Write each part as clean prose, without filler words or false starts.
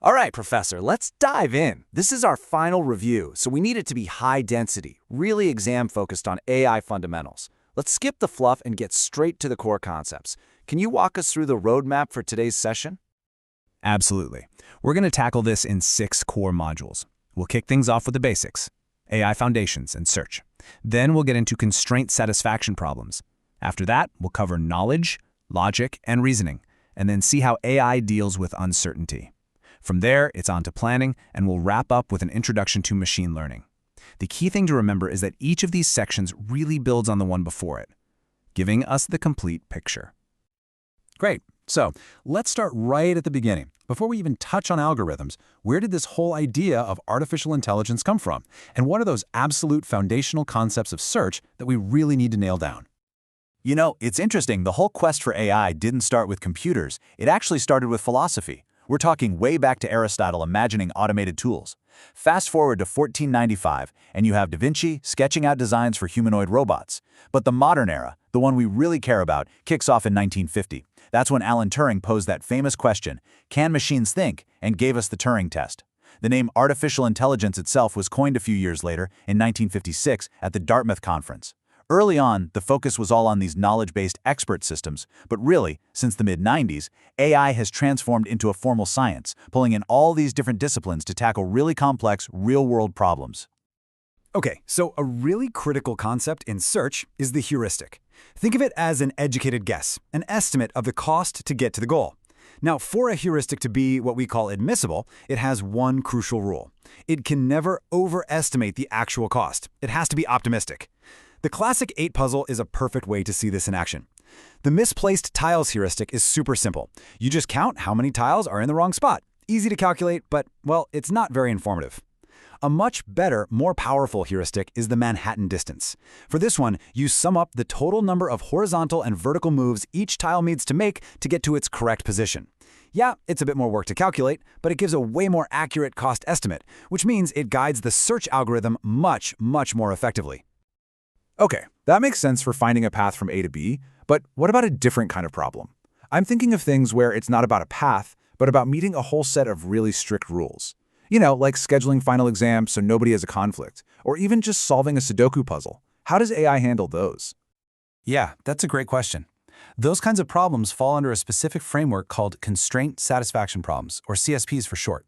All right, Professor, let's dive in. This is our final review, so we need it to be high density, really exam-focused on AI fundamentals. Let's skip the fluff and get straight to the core concepts. Can you walk us through the roadmap for today's session? Absolutely. We're going to tackle this in 6 core modules. We'll kick things off with the basics, AI foundations and search. Then we'll get into constraint satisfaction problems. After that, we'll cover knowledge, logic, and reasoning, and then see how AI deals with uncertainty. From there, it's on to planning, and we'll wrap up with an introduction to machine learning. The key thing to remember is that each of these sections really builds on the one before it, giving us the complete picture. Great. So let's start right at the beginning. Before we even touch on algorithms, where did this whole idea of artificial intelligence come from? And what are those absolute foundational concepts of search that we really need to nail down? You know, it's interesting, the whole quest for AI didn't start with computers. It actually started with philosophy. We're talking way back to Aristotle imagining automated tools. Fast forward to 1495, and you have Da Vinci sketching out designs for humanoid robots. But the modern era, the one we really care about, kicks off in 1950. That's when Alan Turing posed that famous question, can machines think, and gave us the Turing test. The name artificial intelligence itself was coined a few years later, in 1956, at the Dartmouth Conference. Early on, the focus was all on these knowledge-based expert systems, but really, since the mid-90s, AI has transformed into a formal science, pulling in all these different disciplines to tackle really complex, real-world problems. Okay, so a really critical concept in search is the heuristic. Think of it as an educated guess, an estimate of the cost to get to the goal. Now, for a heuristic to be what we call admissible, it has one crucial rule. It can never overestimate the actual cost. It has to be optimistic. The classic 8 puzzle is a perfect way to see this in action. The misplaced tiles heuristic is super simple. You just count how many tiles are in the wrong spot. Easy to calculate, but, well, it's not very informative. A much better, more powerful heuristic is the Manhattan distance. For this one, you sum up the total number of horizontal and vertical moves each tile needs to make to get to its correct position. Yeah, it's a bit more work to calculate, but it gives a way more accurate cost estimate, which means it guides the search algorithm much, much more effectively. Okay, that makes sense for finding a path from A to B, but what about a different kind of problem? I'm thinking of things where it's not about a path, but about meeting a whole set of really strict rules. You know, like scheduling final exams so nobody has a conflict, or even just solving a Sudoku puzzle. How does AI handle those? Yeah, that's a great question. Those kinds of problems fall under a specific framework called constraint satisfaction problems, or CSPs for short.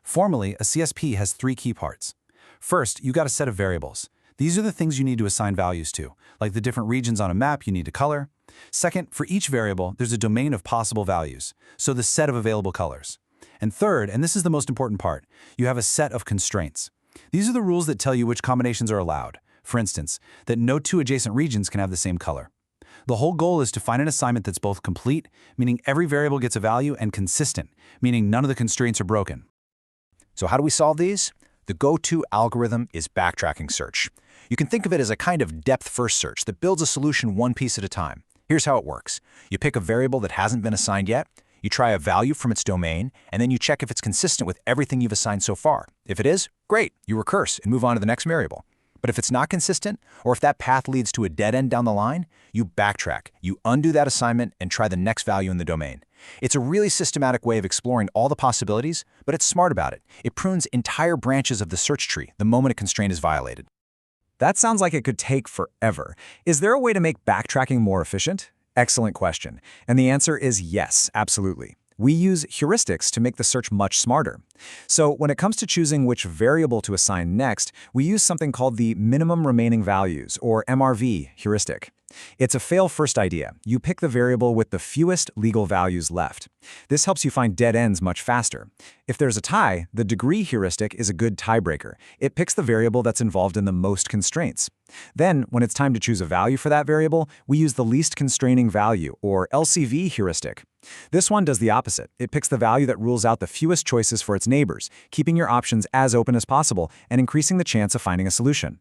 Formally, a CSP has 3 key parts. First, you got a set of variables. These are the things you need to assign values to, like the different regions on a map you need to color. Second, for each variable, there's a domain of possible values, so the set of available colors. And third, and this is the most important part, you have a set of constraints. These are the rules that tell you which combinations are allowed. For instance, that no 2 adjacent regions can have the same color. The whole goal is to find an assignment that's both complete, meaning every variable gets a value, and consistent, meaning none of the constraints are broken. So how do we solve these? The go-to algorithm is backtracking search. You can think of it as a kind of depth-first search that builds a solution one piece at a time. Here's how it works. You pick a variable that hasn't been assigned yet, you try a value from its domain, and then you check if it's consistent with everything you've assigned so far. If it is, great, you recurse and move on to the next variable. But if it's not consistent, or if that path leads to a dead end down the line, you backtrack, you undo that assignment, and try the next value in the domain. It's a really systematic way of exploring all the possibilities, but it's smart about it. It prunes entire branches of the search tree the moment a constraint is violated. That sounds like it could take forever. Is there a way to make backtracking more efficient? Excellent question. And the answer is yes, absolutely. We use heuristics to make the search much smarter. So when it comes to choosing which variable to assign next, we use something called the minimum remaining values, or MRV, heuristic. It's a fail-first idea. You pick the variable with the fewest legal values left. This helps you find dead ends much faster. If there's a tie, the degree heuristic is a good tiebreaker. It picks the variable that's involved in the most constraints. Then, when it's time to choose a value for that variable, we use the least constraining value, or LCV heuristic. This one does the opposite. It picks the value that rules out the fewest choices for its neighbors, keeping your options as open as possible and increasing the chance of finding a solution.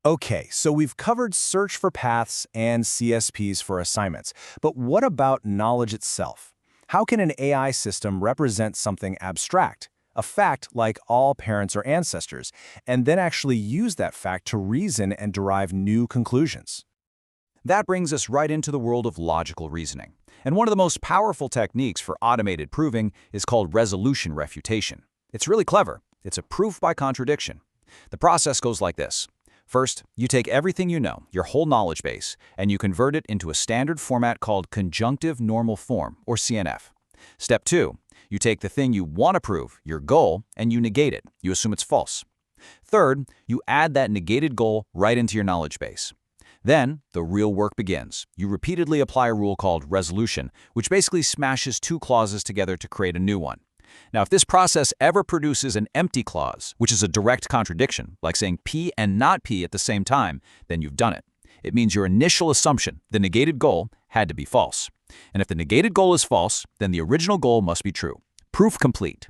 Okay, so we've covered search for paths and CSPs for assignments, but what about knowledge itself? How can an AI system represent something abstract, a fact like all parents are ancestors, and then actually use that fact to reason and derive new conclusions? That brings us right into the world of logical reasoning. And one of the most powerful techniques for automated proving is called resolution refutation. It's really clever. It's a proof by contradiction. The process goes like this. First, you take everything you know, your whole knowledge base, and you convert it into a standard format called conjunctive normal form, or CNF. Step 2, you take the thing you want to prove, your goal, and you negate it. You assume it's false. Third, you add that negated goal right into your knowledge base. Then, the real work begins. You repeatedly apply a rule called resolution, which basically smashes two clauses together to create a new one. Now, if this process ever produces an empty clause, which is a direct contradiction, like saying P and not P at the same time, then you've done it. It means your initial assumption, the negated goal, had to be false. And if the negated goal is false, then the original goal must be true. Proof complete.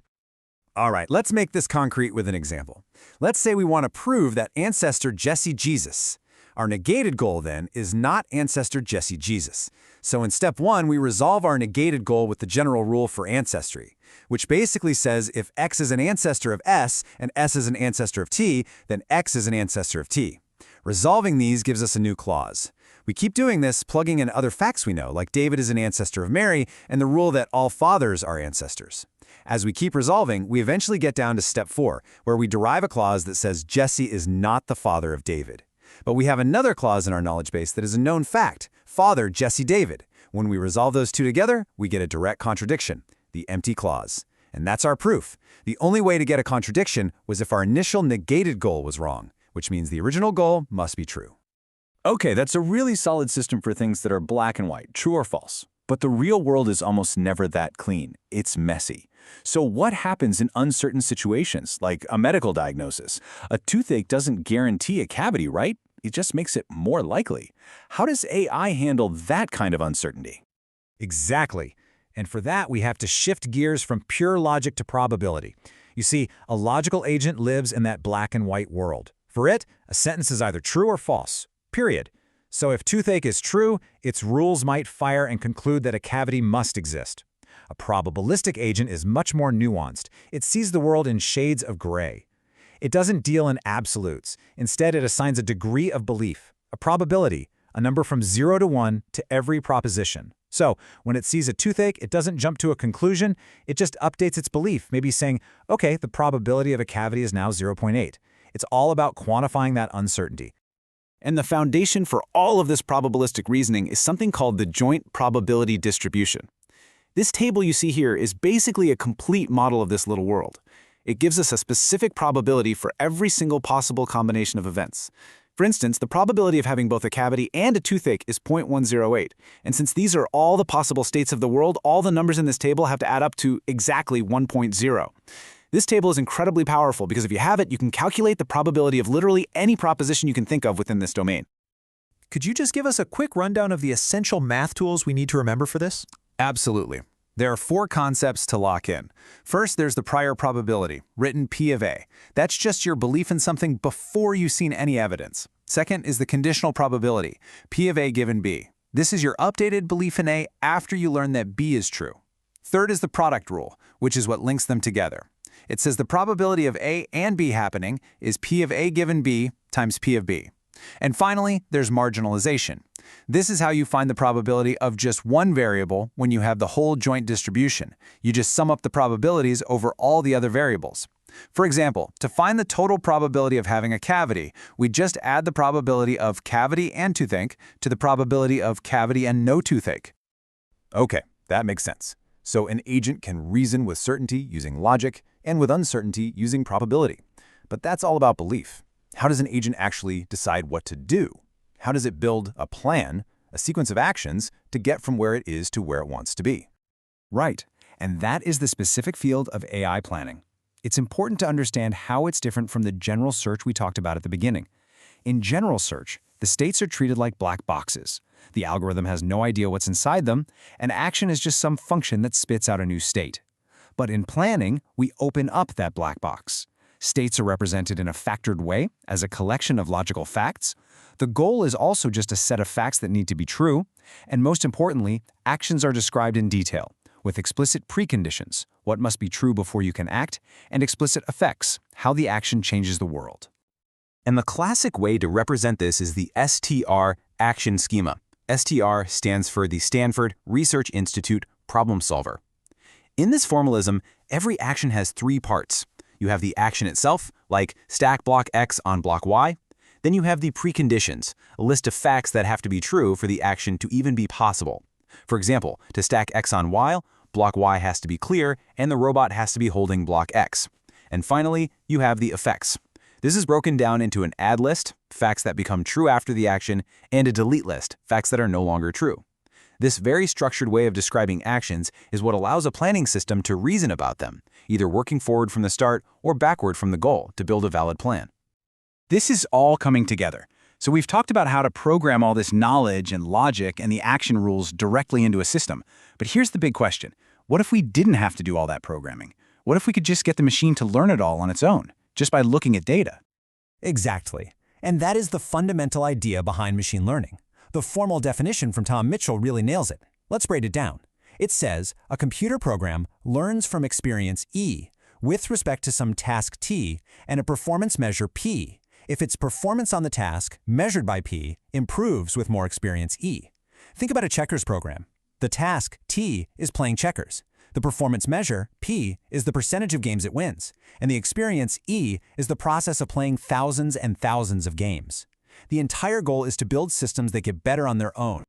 All right, let's make this concrete with an example. Let's say we want to prove that ancestor Jesse Jesus. Our negated goal, then, is not ancestor Jesse Jesus. So in step 1, we resolve our negated goal with the general rule for ancestry, which basically says if X is an ancestor of S and S is an ancestor of T, then X is an ancestor of T. Resolving these gives us a new clause. We keep doing this, plugging in other facts we know, like David is an ancestor of Mary and the rule that all fathers are ancestors. As we keep resolving, we eventually get down to step 4, where we derive a clause that says Jesse is not the father of David. But we have another clause in our knowledge base that is a known fact, father Jesse David. When we resolve those two together, we get a direct contradiction, the empty clause. And that's our proof. The only way to get a contradiction was if our initial negated goal was wrong, which means the original goal must be true. Okay, that's a really solid system for things that are black and white, true or false. But the real world is almost never that clean. It's messy. So what happens in uncertain situations, like a medical diagnosis? A toothache doesn't guarantee a cavity, right? It just makes it more likely. How does AI handle that kind of uncertainty? Exactly. And for that, we have to shift gears from pure logic to probability. You see, a logical agent lives in that black and white world. For it, a sentence is either true or false, period. So if toothache is true, its rules might fire and conclude that a cavity must exist. A probabilistic agent is much more nuanced. It sees the world in shades of gray. It doesn't deal in absolutes. Instead, it assigns a degree of belief, a probability, a number from 0 to 1 to every proposition. So, when it sees a toothache, it doesn't jump to a conclusion, it just updates its belief, maybe saying, okay, the probability of a cavity is now 0.8. It's all about quantifying that uncertainty. And the foundation for all of this probabilistic reasoning is something called the joint probability distribution. This table you see here is basically a complete model of this little world. It gives us a specific probability for every single possible combination of events. For instance, the probability of having both a cavity and a toothache is 0.108. And since these are all the possible states of the world, all the numbers in this table have to add up to exactly 1.0. This table is incredibly powerful because if you have it, you can calculate the probability of literally any proposition you can think of within this domain. Could you just give us a quick rundown of the essential math tools we need to remember for this? Absolutely. There are 4 concepts to lock in. First, there's the prior probability, written P of A. That's just your belief in something before you've seen any evidence. Second is the conditional probability, P of A given B. This is your updated belief in A after you learn that B is true. Third is the product rule, which is what links them together. It says the probability of A and B happening is P of A given B times P of B. And finally, there's marginalization. This is how you find the probability of just one variable when you have the whole joint distribution. You just sum up the probabilities over all the other variables. For example, to find the total probability of having a cavity, we just add the probability of cavity and toothache to the probability of cavity and no toothache. Okay, that makes sense. So an agent can reason with certainty using logic and with uncertainty using probability. But that's all about belief. How does an agent actually decide what to do? How does it build a plan, a sequence of actions, to get from where it is to where it wants to be? Right, and that is the specific field of AI planning. It's important to understand how it's different from the general search we talked about at the beginning. In general search, the states are treated like black boxes. The algorithm has no idea what's inside them, and action is just some function that spits out a new state. But in planning, we open up that black box. States are represented in a factored way as a collection of logical facts. The goal is also just a set of facts that need to be true. And most importantly, actions are described in detail, with explicit preconditions, what must be true before you can act, and explicit effects, how the action changes the world. And the classic way to represent this is the STR action schema. STR stands for the Stanford Research Institute Problem Solver. In this formalism, every action has three parts. You have the action itself, like stack block X on block Y. Then you have the preconditions, a list of facts that have to be true for the action to even be possible. For example, to stack X on Y, block Y has to be clear and the robot has to be holding block X. And finally, you have the effects. This is broken down into an add list, facts that become true after the action, and a delete list, facts that are no longer true. This very structured way of describing actions is what allows a planning system to reason about them, either working forward from the start or backward from the goal to build a valid plan. This is all coming together. So we've talked about how to program all this knowledge and logic and the action rules directly into a system. But here's the big question. What if we didn't have to do all that programming? What if we could just get the machine to learn it all on its own, just by looking at data? Exactly. And that is the fundamental idea behind machine learning. The formal definition from Tom Mitchell really nails it. Let's break it down. It says, a computer program learns from experience E with respect to some task T and a performance measure P if its performance on the task, measured by P, improves with more experience E. Think about a checkers program. The task, T, is playing checkers. The performance measure, P, is the percentage of games it wins. And the experience, E, is the process of playing thousands and thousands of games. The entire goal is to build systems that get better on their own.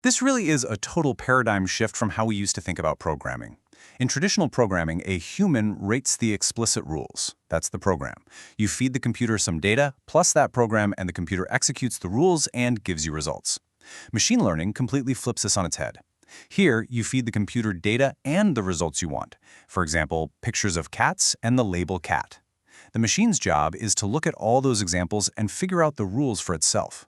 This really is a total paradigm shift from how we used to think about programming. In traditional programming, a human rates the explicit rules. That's the program. You feed the computer some data, plus that program, and the computer executes the rules and gives you results. Machine learning completely flips this on its head. Here, you feed the computer data and the results you want. For example, pictures of cats and the label cat. The machine's job is to look at all those examples and figure out the rules for itself.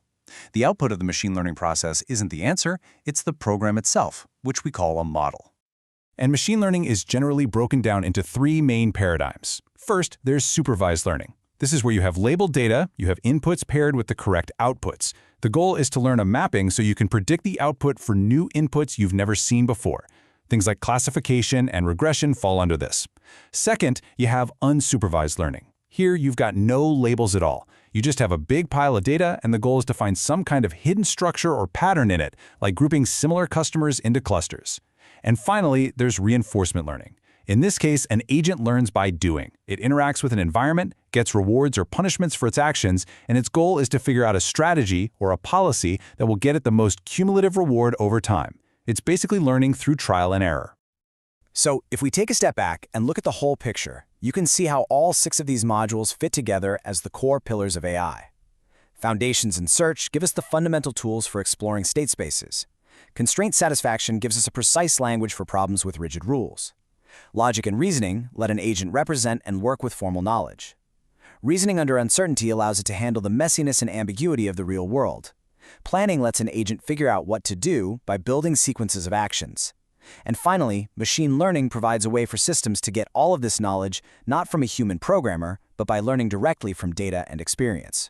The output of the machine learning process isn't the answer, it's the program itself, which we call a model. And machine learning is generally broken down into three main paradigms. First, there's supervised learning. This is where you have labeled data, you have inputs paired with the correct outputs. The goal is to learn a mapping so you can predict the output for new inputs you've never seen before. Things like classification and regression fall under this. Second, you have unsupervised learning. Here, you've got no labels at all. You just have a big pile of data, and the goal is to find some kind of hidden structure or pattern in it, like grouping similar customers into clusters. And finally, there's reinforcement learning. In this case, an agent learns by doing. It interacts with an environment, gets rewards or punishments for its actions, and its goal is to figure out a strategy or a policy that will get it the most cumulative reward over time. It's basically learning through trial and error. So, if we take a step back and look at the whole picture, you can see how all 6 of these modules fit together as the core pillars of AI. Foundations and search give us the fundamental tools for exploring state spaces. Constraint satisfaction gives us a precise language for problems with rigid rules. Logic and reasoning let an agent represent and work with formal knowledge. Reasoning under uncertainty allows it to handle the messiness and ambiguity of the real world. Planning lets an agent figure out what to do by building sequences of actions. And finally, machine learning provides a way for systems to get all of this knowledge not from a human programmer, but by learning directly from data and experience.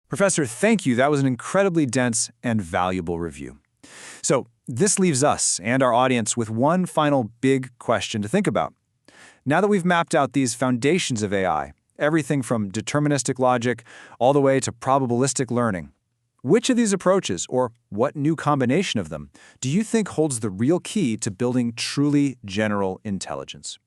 Professor, thank you. That was an incredibly dense and valuable review. So this leaves us and our audience with one final big question to think about. Now that we've mapped out these foundations of AI, everything from deterministic logic all the way to probabilistic learning, which of these approaches, or what new combination of them, do you think holds the real key to building truly general intelligence?